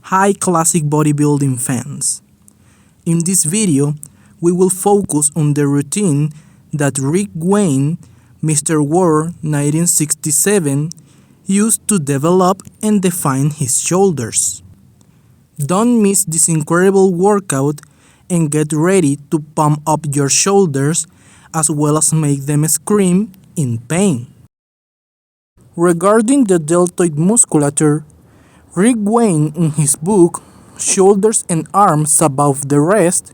Hi classic bodybuilding fans. In this video, we will focus on the routine that Rick Wayne, Mr. World 1967, used to develop and define his shoulders. Don't miss this incredible workout and get ready to pump up your shoulders as well as make them scream in pain. Regarding the deltoid musculature, Rick Wayne in his book Shoulders and Arms Above the Rest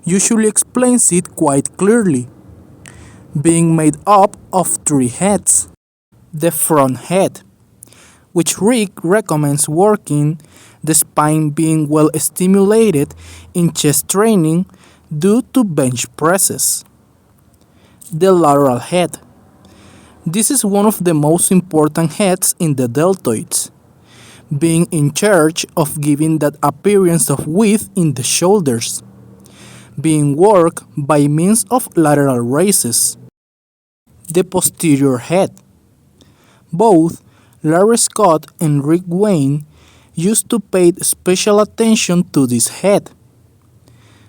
usually explains it quite clearly, being made up of three heads. The front head, which Rick recommends working the spine being well stimulated in chest training due to bench presses. The lateral head. This is one of the most important heads in the deltoids, being in charge of giving that appearance of width in the shoulders, being worked by means of lateral raises. The posterior head. Both Larry Scott and Rick Wayne used to pay special attention to this head,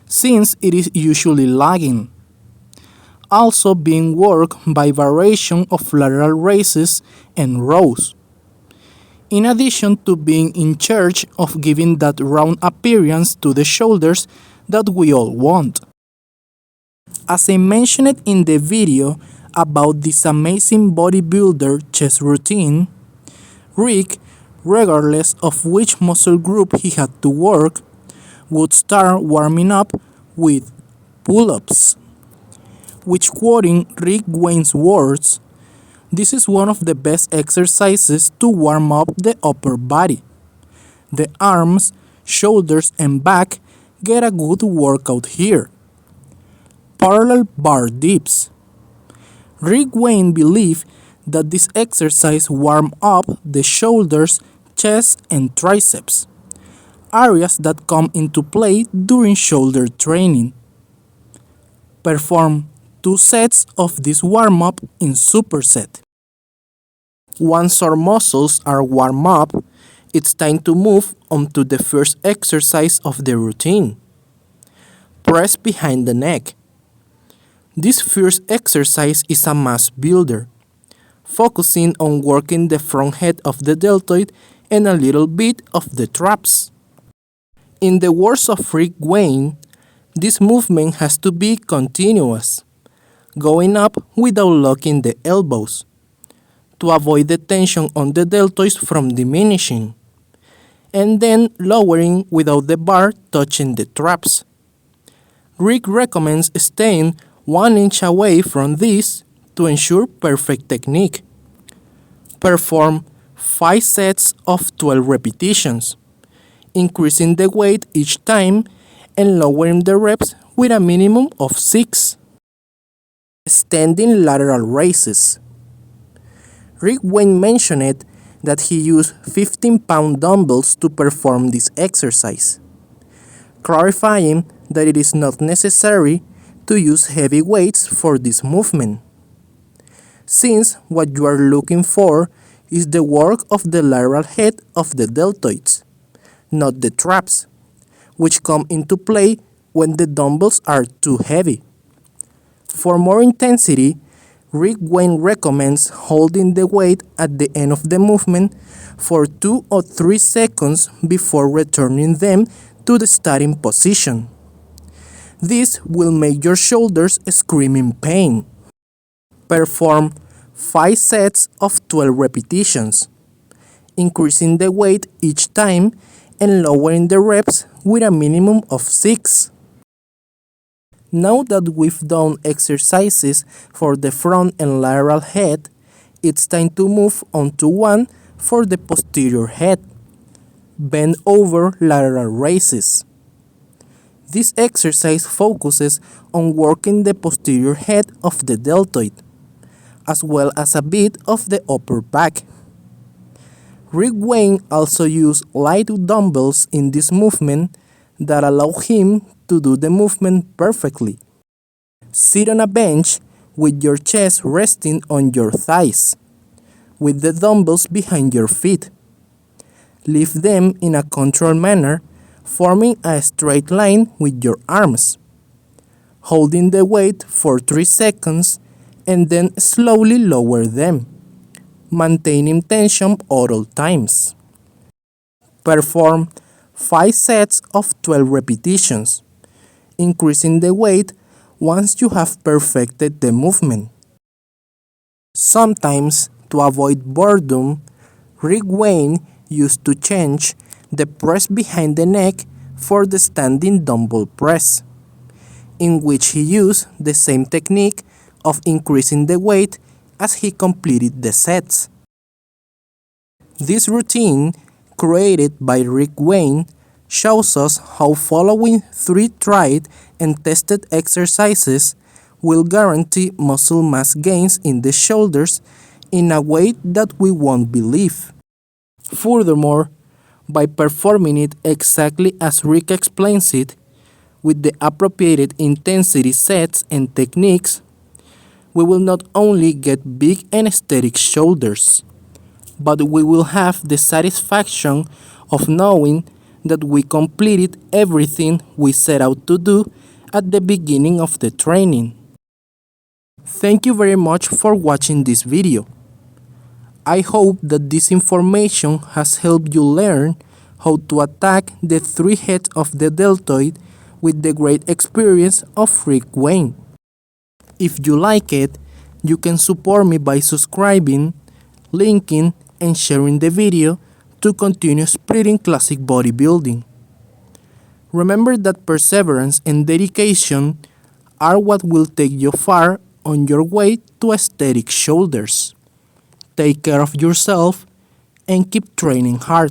since it is usually lagging, also being worked by variation of lateral raises and rows, in addition to being in charge of giving that round appearance to the shoulders that we all want. As I mentioned in the video about this amazing bodybuilder chest routine, Rick, regardless of which muscle group he had to work, would start warming up with pull-ups, which, quoting Rick Wayne's words, "This is one of the best exercises to warm up the upper body. The arms, shoulders, and back get a good workout here." Parallel bar dips. Rick Wayne believed that this exercise warmed up the shoulders, chest, and triceps, areas that come into play during shoulder training. Perform 2 sets of this warm-up in superset. Once our muscles are warmed up, it's time to move on to the first exercise of the routine. Press behind the neck. This first exercise is a mass builder, focusing on working the front head of the deltoid and a little bit of the traps. In the words of Rick Wayne, this movement has to be continuous, going up without locking the elbows, to avoid the tension on the deltoids from diminishing, and then lowering without the bar touching the traps. Rick recommends staying 1 inch away from this to ensure perfect technique. Perform 5 sets of 12 repetitions, increasing the weight each time and lowering the reps with a minimum of 6. Standing lateral raises. Rick Wayne mentioned that he used 15-pound dumbbells to perform this exercise, clarifying that it is not necessary to use heavy weights for this movement, since what you are looking for is the work of the lateral head of the deltoids, not the traps, which come into play when the dumbbells are too heavy. For more intensity, Rick Wayne recommends holding the weight at the end of the movement for 2 or 3 seconds before returning them to the starting position. This will make your shoulders scream in pain. Perform 5 sets of 12 repetitions, increasing the weight each time and lowering the reps with a minimum of 6. Now that we've done exercises for the front and lateral head, it's time to move on to one for the posterior head. Bend over lateral raises. This exercise focuses on working the posterior head of the deltoid, as well as a bit of the upper back. Rick Wayne also used light dumbbells in this movement that allow him to do the movement perfectly. Sit on a bench with your chest resting on your thighs, with the dumbbells behind your feet. Lift them in a controlled manner, forming a straight line with your arms, holding the weight for 3 seconds and then slowly lower them, maintaining tension at all times. Perform 5 sets of 12 repetitions, increasing the weight once you have perfected the movement. Sometimes, to avoid boredom, Rick Wayne used to change the press behind the neck for the standing dumbbell press, in which he used the same technique of increasing the weight as he completed the sets. This routine, created by Rick Wayne, shows us how following 3 tried and tested exercises will guarantee muscle mass gains in the shoulders in a way that we won't believe. Furthermore, by performing it exactly as Rick explains it, with the appropriate intensity sets and techniques, we will not only get big and aesthetic shoulders, but we will have the satisfaction of knowing that we completed everything we set out to do at the beginning of the training. Thank you very much for watching this video. I hope that this information has helped you learn how to attack the 3 heads of the deltoid with the great experience of Rick Wayne. If you like it, you can support me by subscribing, linking, and sharing the video to continue spreading classic bodybuilding. Remember that perseverance and dedication are what will take you far on your way to aesthetic shoulders. Take care of yourself and keep training hard.